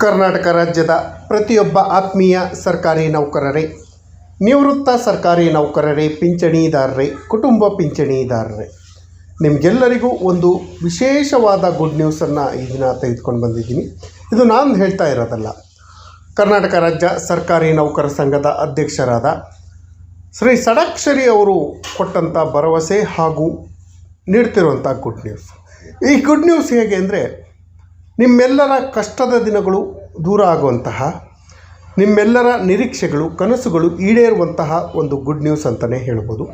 ಕರ್ನಾಟಕ ರಾಜ್ಯದ ಪ್ರತಿಯೊಬ್ಬ ಆತ್ಮೀಯ ಸರ್ಕಾರಿ ನೌಕರರೇ, ನಿವೃತ್ತ ಸರ್ಕಾರಿ ನೌಕರರೇ, ಪಿಂಚಣಿದಾರರೇ, ಕುಟುಂಬ ಪಿಂಚಣಿದಾರರೇ, ನಿಮಗೆಲ್ಲರಿಗೂ ಒಂದು ವಿಶೇಷವಾದ ಗುಡ್ ನ್ಯೂಸನ್ನು ಈ ದಿನ ತೆಗೆದುಕೊಂಡು ಬಂದಿದ್ದೀನಿ. ಇದು ನಾನು ಹೇಳ್ತಾ ಇರೋದಲ್ಲ, ಕರ್ನಾಟಕ ರಾಜ್ಯ ಸರ್ಕಾರಿ ನೌಕರ ಸಂಘದ ಅಧ್ಯಕ್ಷರಾದ ಶ್ರೀ ಷಡಕ್ಷರಿ ಅವರು ಕೊಟ್ಟಂಥ ಭರವಸೆ ಹಾಗೂ ನೀಡ್ತಿರುವಂಥ ಗುಡ್ ನ್ಯೂಸ್. ಈ ಗುಡ್ ನ್ಯೂಸ್ ಹೇಗೆ ಅಂದರೆ, ನಿಮ್ಮೆಲ್ಲರ ಕಷ್ಟದ ದಿನಗಳು ದೂರ ಆಗುವಂತಹ, ನಿಮ್ಮೆಲ್ಲರ ನಿರೀಕ್ಷೆಗಳು, ಕನಸುಗಳು ಈಡೇರುವಂತಹ ಒಂದು ಗುಡ್ ನ್ಯೂಸ್ ಅಂತಲೇ ಹೇಳ್ಬೋದು.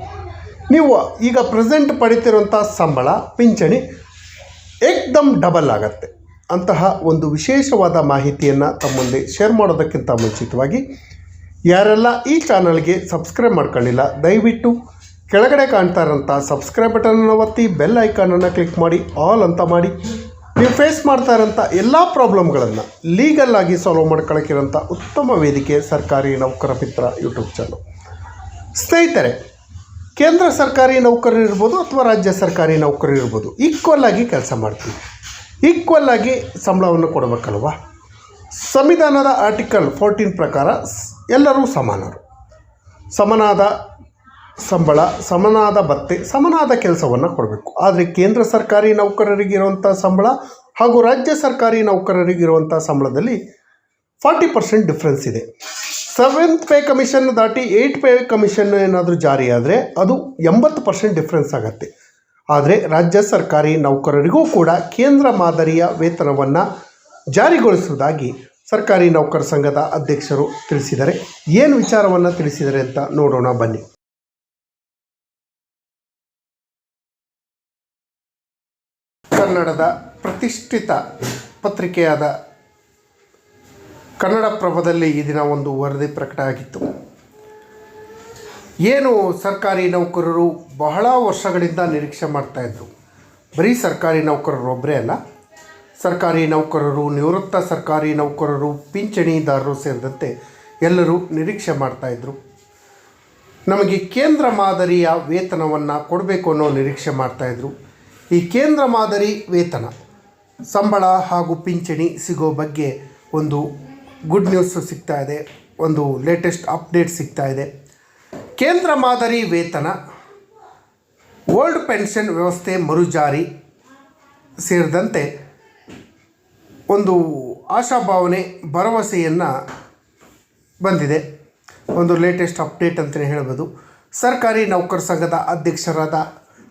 ನೀವು ಈಗ ಪ್ರೆಸೆಂಟ್ ಪಡಿತಿರುವಂಥ ಸಂಬಳ, ಪಿಂಚಣಿ ಏಕ್ದಮ್ ಡಬಲ್ ಆಗತ್ತೆ. ಅಂತಹ ಒಂದು ವಿಶೇಷವಾದ ಮಾಹಿತಿಯನ್ನು ತಮ್ಮ ಮುಂದೆ ಶೇರ್ ಮಾಡೋದಕ್ಕಿಂತ ಮುಂಚಿತವಾಗಿ, ಯಾರೆಲ್ಲ ಈ ಚಾನಲ್ಗೆ ಸಬ್ಸ್ಕ್ರೈಬ್ ಮಾಡ್ಕೊಳ್ಳಿಲ್ಲ, ದಯವಿಟ್ಟು ಕೆಳಗಡೆ ಕಾಣ್ತಾ ಇರೋಂಥ ಸಬ್ಸ್ಕ್ರೈಬ್ ಬಟನನ್ನು ಒತ್ತಿ, ಬೆಲ್ ಐಕಾನನ್ನು ಕ್ಲಿಕ್ ಮಾಡಿ, ಆಲ್ ಅಂತ ಮಾಡಿ. ನೀವು ಫೇಸ್ ಮಾಡ್ತಾ ಇರೋಂಥ ಎಲ್ಲ ಪ್ರಾಬ್ಲಮ್ಗಳನ್ನು ಲೀಗಲ್ ಆಗಿ ಸಾಲ್ವ್ ಮಾಡ್ಕೊಳ್ಳೋಕ್ಕಿರೋಂಥ ಉತ್ತಮ ವೇದಿಕೆ ಸರ್ಕಾರಿ ನೌಕರ ಮಿತ್ರ ಯೂಟ್ಯೂಬ್ ಚಾನಲ್. ಸ್ನೇಹಿತರೆ, ಕೇಂದ್ರ ಸರ್ಕಾರಿ ನೌಕರರು ಇರ್ಬೋದು ಅಥವಾ ರಾಜ್ಯ ಸರ್ಕಾರಿ ನೌಕರರು ಇರ್ಬೋದು, ಈಕ್ವಲ್ ಆಗಿ ಕೆಲಸ ಮಾಡ್ತೀವಿ, ಈಕ್ವಲ್ ಆಗಿ ಸಂಬಳವನ್ನು ಕೊಡಬೇಕಲ್ವ. ಸಂವಿಧಾನದ ಆರ್ಟಿಕಲ್ 14 ಪ್ರಕಾರ ಎಲ್ಲರೂ ಸಮಾನರು, ಸಮನಾದ ಸಂಬಳ, ಸಮನಾದ ಭತ್ಯೆ, ಸಮನಾದ ಕೆಲಸವನ್ನು ಕೊಡಬೇಕು. ಆದರೆ ಕೇಂದ್ರ ಸರ್ಕಾರಿ ನೌಕರರಿಗಿರುವಂಥ ಸಂಬಳ ಹಾಗೂ ರಾಜ್ಯ ಸರ್ಕಾರಿ ನೌಕರರಿಗಿರುವಂಥ ಸಂಬಳದಲ್ಲಿ 40% ಡಿಫ್ರೆನ್ಸ್ ಇದೆ. 7th ಪೇ ಕಮಿಷನ್ ದಾಟಿ 8th ಪೇ ಕಮಿಷನ್ ಏನಾದರೂ ಜಾರಿ ಆದರೆ ಅದು 80% ಡಿಫ್ರೆನ್ಸ್ ಆಗುತ್ತೆ. ಆದರೆ ರಾಜ್ಯ ಸರ್ಕಾರಿ ನೌಕರರಿಗೂ ಕೂಡ ಕೇಂದ್ರ ಮಾದರಿಯ ವೇತನವನ್ನು ಜಾರಿಗೊಳಿಸುವುದಾಗಿ ಸರ್ಕಾರಿ ನೌಕರ ಸಂಘದ ಅಧ್ಯಕ್ಷರು ತಿಳಿಸಿದ್ದಾರೆ. ಏನು ವಿಚಾರವನ್ನು ತಿಳಿಸಿದ್ದಾರೆ ಅಂತ ನೋಡೋಣ ಬನ್ನಿ. ಕನ್ನಡದ ಪ್ರತಿಷ್ಠಿತ ಪತ್ರಿಕೆಯಾದ ಕನ್ನಡಪ್ರಭದಲ್ಲಿ ಈ ದಿನ ಒಂದು ವರದಿ ಪ್ರಕಟ ಆಗಿತ್ತು. ಏನು ಸರ್ಕಾರಿ ನೌಕರರು ಬಹಳ ವರ್ಷಗಳಿಂದ ನಿರೀಕ್ಷೆ ಮಾಡ್ತಾಯಿದ್ರು, ಬರೀ ಸರ್ಕಾರಿ ನೌಕರರು ಒಬ್ಬರೇ ಅಲ್ಲ, ಸರ್ಕಾರಿ ನೌಕರರು, ನಿವೃತ್ತ ಸರ್ಕಾರಿ ನೌಕರರು, ಪಿಂಚಣಿದಾರರು ಸೇರಿದಂತೆ ಎಲ್ಲರೂ ನಿರೀಕ್ಷೆ ಮಾಡ್ತಾಯಿದ್ರು. ನಮಗೆ ಕೇಂದ್ರ ಮಾದರಿಯ ವೇತನವನ್ನು ಕೊಡಬೇಕು ಅನ್ನೋ ನಿರೀಕ್ಷೆ ಮಾಡ್ತಾಯಿದ್ರು. ಈ ಕೇಂದ್ರ ಮಾದರಿ ವೇತನ, ಸಂಬಳ ಹಾಗೂ ಪಿಂಚಣಿ ಸಿಗೋ ಬಗ್ಗೆ ಒಂದು ಗುಡ್ ನ್ಯೂಸ್ ಸಿಗ್ತಾ ಇದೆ, ಒಂದು ಲೇಟೆಸ್ಟ್ ಅಪ್ಡೇಟ್ ಸಿಗ್ತಾ ಇದೆ. ಕೇಂದ್ರ ಮಾದರಿ ವೇತನ, ಓಲ್ಡ್ ಪೆನ್ಷನ್ ವ್ಯವಸ್ಥೆ ಮರುಜಾರಿ ಸೇರಿದಂತೆ ಒಂದು ಆಶಾಭಾವನೆ, ಭರವಸೆಯನ್ನು ಬಂದಿದೆ. ಒಂದು ಲೇಟೆಸ್ಟ್ ಅಪ್ಡೇಟ್ ಅಂತಲೇ ಹೇಳ್ಬೋದು. ಸರ್ಕಾರಿ ನೌಕರ ಸಂಘದ ಅಧ್ಯಕ್ಷರಾದ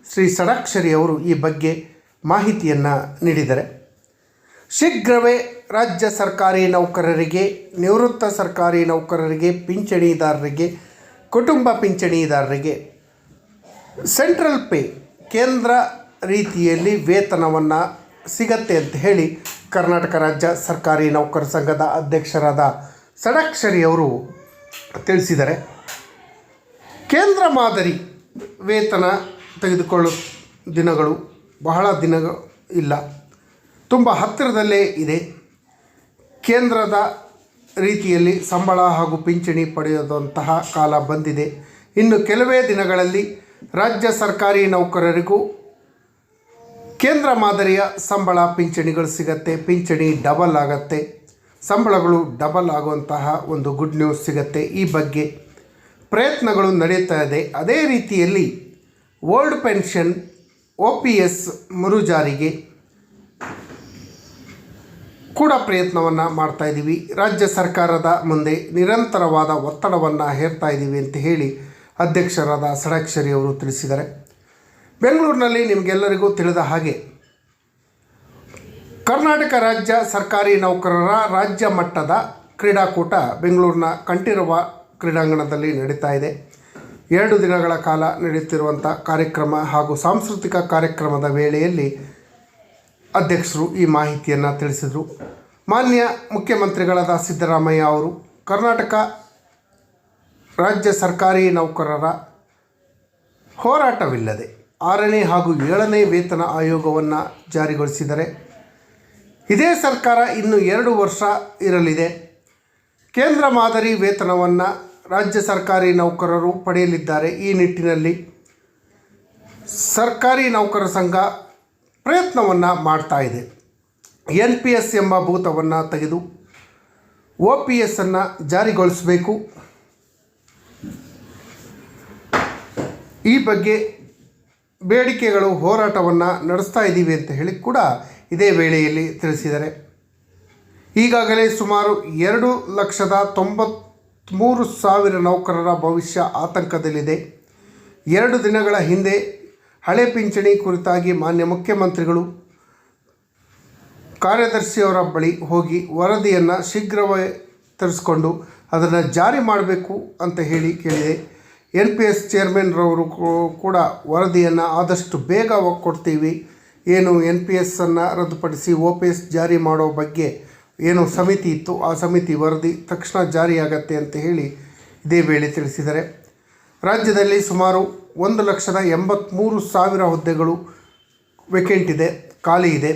ಶ್ರೀ ಷಡಕ್ಷರಿ ಅವರು ಈ ಬಗ್ಗೆ ಮಾಹಿತಿಯನ್ನು ನೀಡಿದ್ದಾರೆ. ಶೀಘ್ರವೇ ರಾಜ್ಯ ಸರ್ಕಾರಿ ನೌಕರರಿಗೆ, ನಿವೃತ್ತ ಸರ್ಕಾರಿ ನೌಕರರಿಗೆ, ಪಿಂಚಣಿದಾರರಿಗೆ, ಕುಟುಂಬ ಪಿಂಚಣಿದಾರರಿಗೆ ಸೆಂಟ್ರಲ್ ಪೇ, ಕೇಂದ್ರ ರೀತಿಯಲ್ಲಿ ವೇತನವನ್ನು ಸಿಗತ್ತೆ ಅಂತ ಹೇಳಿ ಕರ್ನಾಟಕ ರಾಜ್ಯ ಸರ್ಕಾರಿ ನೌಕರ ಸಂಘದ ಅಧ್ಯಕ್ಷರಾದ ಷಡಕ್ಷರಿ ಅವರು ತಿಳಿಸಿದ್ದಾರೆ. ಕೇಂದ್ರ ಮಾದರಿ ವೇತನ ತೆಗೆದುಕೊಳ್ಳೋ ದಿನಗಳು ಬಹಳ ದಿನ ಇಲ್ಲ, ತುಂಬ ಹತ್ತಿರದಲ್ಲೇ ಇದೆ. ಕೇಂದ್ರದ ರೀತಿಯಲ್ಲಿ ಸಂಬಳ ಹಾಗೂ ಪಿಂಚಣಿ ಪಡೆಯುವಂತಹ ಕಾಲ ಬಂದಿದೆ. ಇನ್ನು ಕೆಲವೇ ದಿನಗಳಲ್ಲಿ ರಾಜ್ಯ ಸರ್ಕಾರಿ ನೌಕರರಿಗೂ ಕೇಂದ್ರ ಮಾದರಿಯ ಸಂಬಳ, ಪಿಂಚಣಿಗಳು ಸಿಗತ್ತೆ. ಪಿಂಚಣಿ ಡಬಲ್ ಆಗತ್ತೆ, ಸಂಬಳಗಳು ಡಬಲ್ ಆಗುವಂತಹ ಒಂದು ಗುಡ್ ನ್ಯೂಸ್ ಸಿಗತ್ತೆ. ಈ ಬಗ್ಗೆ ಪ್ರಯತ್ನಗಳು ನಡೆಯುತ್ತಾ ಇದೆ. ಅದೇ ರೀತಿಯಲ್ಲಿ ಓಲ್ಡ್ ಪೆನ್ಷನ್, OPS ಮರುಜಾರಿಗೆ ಕೂಡ ಪ್ರಯತ್ನವನ್ನು ಮಾಡ್ತಾಯಿದ್ದೀವಿ. ರಾಜ್ಯ ಸರ್ಕಾರದ ಮುಂದೆ ನಿರಂತರವಾದ ಒತ್ತಡವನ್ನು ಹೇರ್ತಾ ಇದ್ದೀವಿ ಅಂತ ಹೇಳಿ ಅಧ್ಯಕ್ಷರಾದ ಷಡಕ್ಷರಿ ಅವರು ತಿಳಿಸಿದ್ದಾರೆ. ಬೆಂಗಳೂರಿನಲ್ಲಿ ನಿಮಗೆಲ್ಲರಿಗೂ ತಿಳಿದ ಹಾಗೆ ಕರ್ನಾಟಕ ರಾಜ್ಯ ಸರ್ಕಾರಿ ನೌಕರರ ರಾಜ್ಯ ಮಟ್ಟದ ಕ್ರೀಡಾಕೂಟ ಬೆಂಗಳೂರಿನ ಕಂಠೀರವ ಕ್ರೀಡಾಂಗಣದಲ್ಲಿ ನಡೀತಾ ಇದೆ. 2 ದಿನಗಳ ಕಾಲ ನಡೆಯುತ್ತಿರುವಂಥ ಕಾರ್ಯಕ್ರಮ ಹಾಗೂ ಸಾಂಸ್ಕೃತಿಕ ಕಾರ್ಯಕ್ರಮದ ವೇಳೆಯಲ್ಲಿ ಅಧ್ಯಕ್ಷರು ಈ ಮಾಹಿತಿಯನ್ನು ತಿಳಿಸಿದರು. ಮಾನ್ಯ ಮುಖ್ಯಮಂತ್ರಿಗಳಾದ ಸಿದ್ದರಾಮಯ್ಯ ಅವರು ಕರ್ನಾಟಕ ರಾಜ್ಯ ಸರ್ಕಾರಿ ನೌಕರರ ಹೋರಾಟವಿಲ್ಲದೆ 6ನೇ ಹಾಗೂ 7ನೇ ವೇತನ ಆಯೋಗವನ್ನು ಜಾರಿಗೊಳಿಸಿದರೆ, ಇದೇ ಸರ್ಕಾರ ಇನ್ನು 2 ವರ್ಷ ಇರಲಿದೆ. ಕೇಂದ್ರ ಮಾದರಿ ವೇತನವನ್ನು ರಾಜ್ಯ ಸರ್ಕಾರಿ ನೌಕರರು ಪಡೆಯಲಿದ್ದಾರೆ. ಈ ನಿಟ್ಟಿನಲ್ಲಿ ಸರ್ಕಾರಿ ನೌಕರ ಸಂಘ ಪ್ರಯತ್ನವನ್ನು ಮಾಡ್ತಾ ಇದೆ. NPS ಎಂಬ ಭೂತವನ್ನು ತೆಗೆದು OPS ಅನ್ನು ಜಾರಿಗೊಳಿಸಬೇಕು. ಈ ಬಗ್ಗೆ ಬೇಡಿಕೆಗಳು ಹೋರಾಟವನ್ನು ನಡೆಸ್ತಾ ಇದ್ದೀವಿ ಅಂತ ಹೇಳಿ ಕೂಡ ಇದೇ ವೇಳೆಯಲ್ಲಿ ತಿಳಿಸಿದ್ದಾರೆ. ಈಗಾಗಲೇ ಸುಮಾರು 2,93,000 ನೌಕರರ ಭವಿಷ್ಯ ಆತಂಕದಲ್ಲಿದೆ. 2 ದಿನಗಳ ಹಿಂದೆ ಹಳೆ ಪಿಂಚಣಿ ಕುರಿತಾಗಿ ಮಾನ್ಯ ಮುಖ್ಯಮಂತ್ರಿಗಳು ಕಾರ್ಯದರ್ಶಿಯವರ ಬಳಿ ಹೋಗಿ ವರದಿಯನ್ನು ಶೀಘ್ರವೇ ತರಿಸ್ಕೊಂಡು ಅದನ್ನು ಜಾರಿ ಮಾಡಬೇಕು ಅಂತ ಹೇಳಿ ಕೇಳಿದೆ. NPS ಚೇರ್ಮನ್ರವರು ಕೂಡ ವರದಿಯನ್ನು ಆದಷ್ಟು ಬೇಗ ಕೊಡ್ತೀವಿ, ಏನು NPSನ್ನು ರದ್ದುಪಡಿಸಿ OPS ಜಾರಿ ಮಾಡೋ ಬಗ್ಗೆ ಏನು ಸಮಿತಿ ಇತ್ತು ಆ ಸಮಿತಿ ವರದಿ ತಕ್ಷಣ ಜಾರಿಯಾಗತ್ತೆ ಅಂತ ಹೇಳಿ ಇದೇ ವೇಳೆ ತಿಳಿಸಿದ್ದಾರೆ. ರಾಜ್ಯದಲ್ಲಿ ಸುಮಾರು 1,83,000 ಹುದ್ದೆಗಳು ವೇಕೆಂಟ್ ಇದೆ, ಖಾಲಿ ಇದೆ.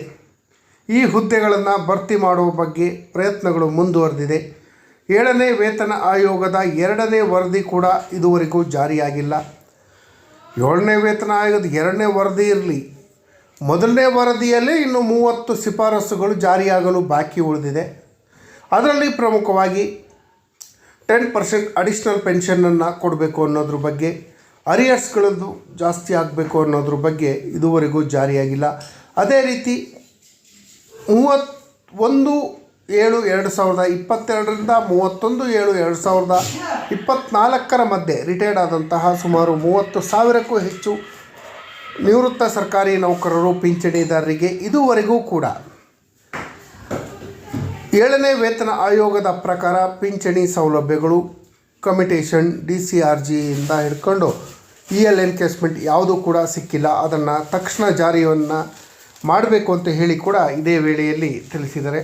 ಈ ಹುದ್ದೆಗಳನ್ನು ಭರ್ತಿ ಮಾಡುವ ಬಗ್ಗೆ ಪ್ರಯತ್ನಗಳು ಮುಂದುವರೆದಿದೆ. 7ನೇ ವೇತನ ಆಯೋಗದ 2ನೇ ವರದಿ ಕೂಡ ಇದುವರೆಗೂ ಜಾರಿಯಾಗಿಲ್ಲ. 7ನೇ ವೇತನ ಆಯೋಗದ 2ನೇ ವರದಿ ಇರಲಿ, ಮೊದಲನೇ ವರದಿಯಲ್ಲೇ ಇನ್ನು 30 ಶಿಫಾರಸುಗಳು ಜಾರಿಯಾಗಲು ಬಾಕಿ ಉಳಿದಿದೆ. ಅದರಲ್ಲಿ ಪ್ರಮುಖವಾಗಿ 10% ಅಡಿಷ್ನಲ್ ಪೆನ್ಷನನ್ನು ಕೊಡಬೇಕು ಅನ್ನೋದ್ರ ಬಗ್ಗೆ, ಅರಿಯರ್ಸ್ಗಳದ್ದು ಜಾಸ್ತಿ ಆಗಬೇಕು ಅನ್ನೋದ್ರ ಬಗ್ಗೆ ಇದುವರೆಗೂ ಜಾರಿಯಾಗಿಲ್ಲ. ಅದೇ ರೀತಿ 31/7/2022ರಿಂದ 31/7/2024 ಮಧ್ಯೆ ರಿಟೈರ್ಡ್ ಆದಂತಹ ಸುಮಾರು 30,000ಕ್ಕೂ ಹೆಚ್ಚು ನಿವೃತ್ತ ಸರ್ಕಾರಿ ನೌಕರರು ಪಿಂಚಣಿದಾರರಿಗೆ ಇದುವರೆಗೂ ಕೂಡ 7ನೇ ವೇತನ ಆಯೋಗದ ಪ್ರಕಾರ ಪಿಂಚಣಿ ಸೌಲಭ್ಯಗಳು ಕಮಿಟೇಷನ್ DCRGಯಿಂದ ಹಿಡ್ಕೊಂಡು EL ಎನ್ಕೇಸ್ಮೆಂಟ್ ಯಾವುದೂ ಕೂಡ ಸಿಕ್ಕಿಲ್ಲ. ಅದನ್ನು ತಕ್ಷಣ ಜಾರಿಯನ್ನು ಮಾಡಬೇಕು ಅಂತ ಹೇಳಿ ಕೂಡ ಇದೇ ವೇಳೆಯಲ್ಲಿ ತಿಳಿಸಿದ್ದಾರೆ.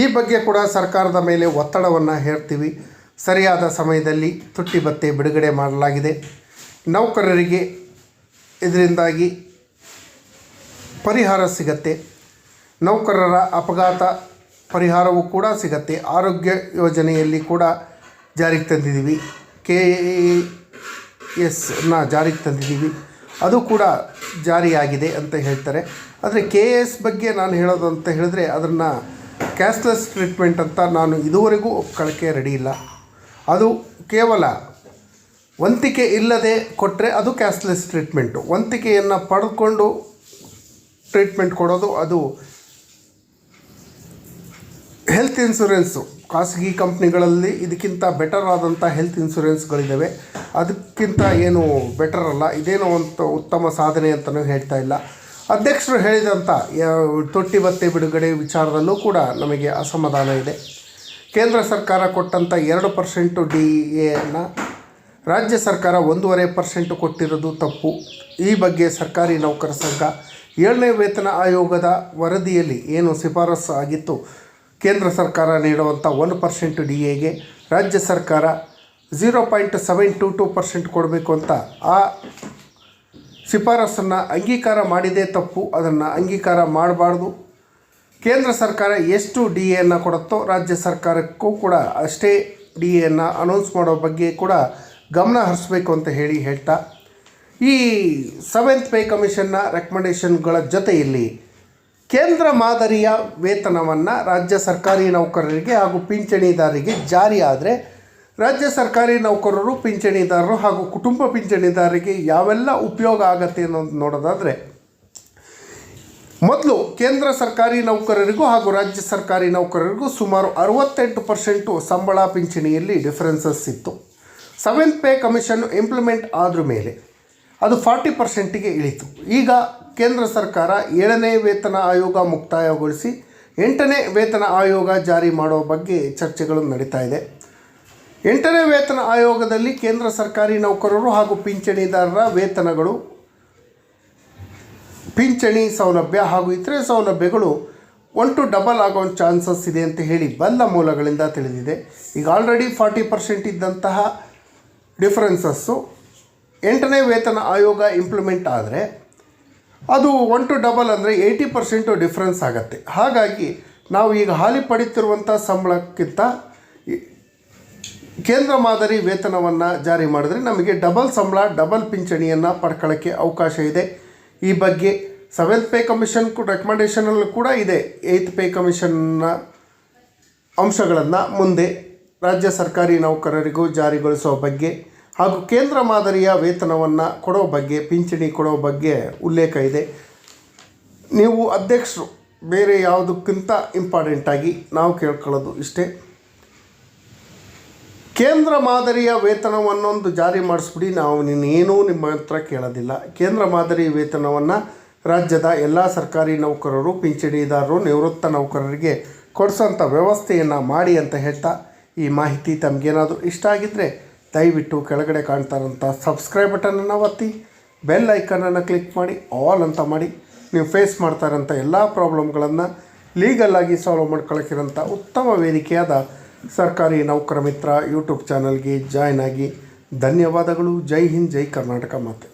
ಈ ಬಗ್ಗೆ ಕೂಡ ಸರ್ಕಾರದ ಮೇಲೆ ಒತ್ತಡವನ್ನು ಹೇರ್ತೀವಿ. ಸರಿಯಾದ ಸಮಯದಲ್ಲಿ ತುಟ್ಟಿ ಭತ್ಯೆ ಬಿಡುಗಡೆ ಮಾಡಲಾಗಿದೆ. ನೌಕರರಿಗೆ ಇದರಿಂದಾಗಿ ಪರಿಹಾರ ಸಿಗತ್ತೆ. ನೌಕರರ ಅಪಘಾತ ಪರಿಹಾರವೂ ಕೂಡ ಸಿಗತ್ತೆ. ಆರೋಗ್ಯ ಯೋಜನೆಯಲ್ಲಿ ಕೂಡ ಜಾರಿಗೆ ತಂದಿದ್ದೀವಿ. KAS ಜಾರಿಗೆ ತಂದಿದ್ದೀವಿ, ಅದು ಕೂಡ ಜಾರಿಯಾಗಿದೆ ಅಂತ ಹೇಳ್ತಾರೆ. ಆದರೆ KAS ಬಗ್ಗೆ ನಾನು ಹೇಳೋದು ಅಂತ ಹೇಳಿದ್ರೆ ಅದನ್ನು ಕ್ಯಾಶ್ಲೆಸ್ ಟ್ರೀಟ್ಮೆಂಟ್ ಅಂತ ನಾನು ಇದುವರೆಗೂ ಒಪ್ಕೊಳ್ಳೋಕ್ಕೆ ರೆಡಿ ಇಲ್ಲ. ಅದು ಕೇವಲ ವಂತಿಕೆ ಇಲ್ಲದೆ ಕೊಟ್ಟರೆ ಅದು ಕ್ಯಾಶ್ಲೆಸ್ ಟ್ರೀಟ್ಮೆಂಟು. ವಂತಿಕೆಯನ್ನು ಪಡೆದುಕೊಂಡು ಟ್ರೀಟ್ಮೆಂಟ್ ಕೊಡೋದು ಅದು ಹೆಲ್ತ್ ಇನ್ಶೂರೆನ್ಸು. ಖಾಸಗಿ ಕಂಪ್ನಿಗಳಲ್ಲಿ ಇದಕ್ಕಿಂತ ಬೆಟರ್ ಆದಂಥ ಹೆಲ್ತ್ ಇನ್ಶೂರೆನ್ಸ್ಗಳಿದ್ದಾವೆ, ಅದಕ್ಕಿಂತ ಏನು ಬೆಟರ್ ಅಲ್ಲ. ಇದೇನೋ ಒಂದು ಉತ್ತಮ ಸಾಧನೆ ಅಂತಲೂ ಹೇಳ್ತಾ ಇಲ್ಲ. ಅಧ್ಯಕ್ಷರು ಹೇಳಿದಂಥ ತುಟ್ಟಿ ಭತ್ಯೆ ಬಿಡುಗಡೆ ವಿಚಾರದಲ್ಲೂ ಕೂಡ ನಮಗೆ ಅಸಮಾಧಾನ ಇದೆ. ಕೇಂದ್ರ ಸರ್ಕಾರ ಕೊಟ್ಟಂಥ 2% DAಯನ್ನು ರಾಜ್ಯ ಸರ್ಕಾರ 1.5% ಕೊಟ್ಟಿರೋದು ತಪ್ಪು. ಈ ಬಗ್ಗೆ ಸರ್ಕಾರಿ ನೌಕರ ಸಂಘ 7ನೇ ವೇತನ ಆಯೋಗದ ವರದಿಯಲ್ಲಿ ಏನು ಶಿಫಾರಸು ಆಗಿತ್ತು, ಕೇಂದ್ರ ಸರ್ಕಾರ ನೀಡುವಂಥ 1% DAಗೆ ರಾಜ್ಯ ಸರ್ಕಾರ 0.722% ಕೊಡಬೇಕು ಅಂತ ಆ ಶಿಫಾರಸನ್ನು ಅಂಗೀಕಾರ ಮಾಡಿದೇ ತಪ್ಪು. ಅದನ್ನು ಅಂಗೀಕಾರ ಮಾಡಬಾರ್ದು. ಕೇಂದ್ರ ಸರ್ಕಾರ ಎಷ್ಟು DAಯನ್ನು ಕೊಡುತ್ತೋ ರಾಜ್ಯ ಸರ್ಕಾರಕ್ಕೂ ಕೂಡ ಅಷ್ಟೇ DAಯನ್ನು ಅನೌನ್ಸ್ ಮಾಡೋ ಬಗ್ಗೆ ಕೂಡ ಗಮನ ಹರಿಸಬೇಕು ಅಂತ ಹೇಳ್ತಾ ಈ 7th ಪೇ ಕಮಿಷನ್ನ ರೆಕಮೆಂಡೇಷನ್ಗಳ ಜೊತೆಯಲ್ಲಿ ಕೇಂದ್ರ ಮಾದರಿಯ ವೇತನವನ್ನು ರಾಜ್ಯ ಸರ್ಕಾರಿ ನೌಕರರಿಗೆ ಹಾಗೂ ಪಿಂಚಣಿದಾರರಿಗೆ ಜಾರಿ ಆದರೆ ರಾಜ್ಯ ಸರ್ಕಾರಿ ನೌಕರರು, ಪಿಂಚಣಿದಾರರು ಹಾಗೂ ಕುಟುಂಬ ಪಿಂಚಣಿದಾರರಿಗೆ ಯಾವೆಲ್ಲ ಉಪಯೋಗ ಆಗತ್ತೆ ಅನ್ನೋದು ನೋಡೋದಾದರೆ, ಮೊದಲು ಕೇಂದ್ರ ಸರ್ಕಾರಿ ನೌಕರರಿಗೂ ಹಾಗೂ ರಾಜ್ಯ ಸರ್ಕಾರಿ ನೌಕರರಿಗೂ ಸುಮಾರು 68% ಸಂಬಳ ಪಿಂಚಣಿಯಲ್ಲಿ ಡಿಫರೆನ್ಸಸ್ ಇತ್ತು. 7th ಪೇ ಕಮಿಷನ್ ಇಂಪ್ಲಿಮೆಂಟ್ ಆದ್ರ ಮೇಲೆ ಅದು 40%ಗೆ ಇಳಿತು. ಈಗ ಕೇಂದ್ರ ಸರ್ಕಾರ 7ನೇ ವೇತನ ಆಯೋಗ ಮುಕ್ತಾಯಗೊಳಿಸಿ 8ನೇ ವೇತನ ಆಯೋಗ ಜಾರಿ ಮಾಡೋ ಬಗ್ಗೆ ಚರ್ಚೆಗಳು ನಡೀತಾ ಇದೆ. 8ನೇ ವೇತನ ಆಯೋಗದಲ್ಲಿ ಕೇಂದ್ರ ಸರ್ಕಾರಿ ನೌಕರರು ಹಾಗೂ ಪಿಂಚಣಿದಾರರ ವೇತನಗಳು, ಪಿಂಚಣಿ ಸೌಲಭ್ಯ ಹಾಗೂ ಇತರೆ ಸೌಲಭ್ಯಗಳು 1 to ಡಬಲ್ ಆಗೋ ಚಾನ್ಸಸ್ ಇದೆ ಅಂತ ಹೇಳಿ ಬಲ್ಲ ಮೂಲಗಳಿಂದ ತಿಳಿದಿದೆ. ಈಗ ಆಲ್ರೆಡಿ 40% ಇದ್ದಂತಹ ಡಿಫರೆನ್ಸಸ್ಸು 8ನೇ ವೇತನ ಆಯೋಗ ಇಂಪ್ಲಿಮೆಂಟ್ ಆದರೆ ಅದು 1 to ಡಬಲ್ ಅಂದರೆ 80% ಡಿಫ್ರೆನ್ಸ್ ಆಗುತ್ತೆ. ಹಾಗಾಗಿ ನಾವು ಈಗ ಹಾಲಿ ಪಡೀತಿರುವಂಥ ಸಂಬಳಕ್ಕಿಂತ ಕೇಂದ್ರ ಮಾದರಿ ವೇತನವನ್ನು ಜಾರಿ ಮಾಡಿದ್ರೆ ನಮಗೆ ಡಬಲ್ ಸಂಬಳ, ಡಬಲ್ ಪಿಂಚಣಿಯನ್ನು ಪಡ್ಕೊಳ್ಳೋಕ್ಕೆ ಅವಕಾಶ ಇದೆ. ಈ ಬಗ್ಗೆ ಸೆವೆಂತ್ ಪೇ ಕಮಿಷನ್ ರೆಕಮೆಂಡೇಷನಲ್ಲೂ ಕೂಡ ಇದೆ. 8th ಪೇ ಕಮಿಷನ್ನ ಅಂಶಗಳನ್ನು ಮುಂದೆ ರಾಜ್ಯ ಸರ್ಕಾರಿ ನೌಕರರಿಗೂ ಜಾರಿಗೊಳಿಸುವ ಬಗ್ಗೆ ಹಾಗೂ ಕೇಂದ್ರ ಮಾದರಿಯ ವೇತನವನ್ನು ಕೊಡೋ ಬಗ್ಗೆ, ಪಿಂಚಣಿ ಕೊಡೋ ಬಗ್ಗೆ ಉಲ್ಲೇಖ ಇದೆ. ನೀವು ಅಧ್ಯಕ್ಷರು ಬೇರೆ ಯಾವುದಕ್ಕಿಂತ ಇಂಪಾರ್ಟೆಂಟಾಗಿ ನಾವು ಕೇಳ್ಕೊಳ್ಳೋದು ಇಷ್ಟೇ, ಕೇಂದ್ರ ಮಾದರಿಯ ವೇತನವನ್ನೊಂದು ಜಾರಿ ಮಾಡಿಸ್ಬಿಡಿ. ನಾವು ಇನ್ನೇನೂ ನಿಮ್ಮ ಹತ್ರ ಕೇಳೋದಿಲ್ಲ. ಕೇಂದ್ರ ಮಾದರಿ ವೇತನವನ್ನು ರಾಜ್ಯದ ಎಲ್ಲ ಸರ್ಕಾರಿ ನೌಕರರು, ಪಿಂಚಣಿದಾರರು, ನಿವೃತ್ತ ನೌಕರರಿಗೆ ಕೊಡಿಸೋಂಥ ವ್ಯವಸ್ಥೆಯನ್ನು ಮಾಡಿ ಅಂತ ಹೇಳ್ತಾ, ಈ ಮಾಹಿತಿ ತಮಗೇನಾದರೂ ಇಷ್ಟ ಆಗಿದ್ದರೆ ದಯವಿಟ್ಟು ಕೆಳಗಡೆ ಕಾಣ್ತಾ ಇರೋಂಥ ಸಬ್ಸ್ಕ್ರೈಬ್ ಬಟನನ್ನು ಒತ್ತಿ, ಬೆಲ್ ಐಕನನ್ನು ಕ್ಲಿಕ್ ಮಾಡಿ, ಆಲ್ ಅಂತ ಮಾಡಿ. ನೀವು ಫೇಸ್ ಮಾಡ್ತಾ ಇರೋಂಥ ಎಲ್ಲ ಪ್ರಾಬ್ಲಮ್ಗಳನ್ನು ಲೀಗಲ್ಲಾಗಿ ಸಾಲ್ವ್ ಮಾಡ್ಕೊಳ್ಳೋಕ್ಕಿರೋಂಥ ಉತ್ತಮ ವೇದಿಕೆಯಾದ ಸರ್ಕಾರಿ ನೌಕರ ಮಿತ್ರ ಯೂಟ್ಯೂಬ್ ಚಾನಲ್ಗೆ ಜಾಯ್ನ್ ಆಗಿ. ಧನ್ಯವಾದಗಳು. ಜೈ ಹಿಂದ್, ಜೈ ಕರ್ನಾಟಕ ಮಾತೆ.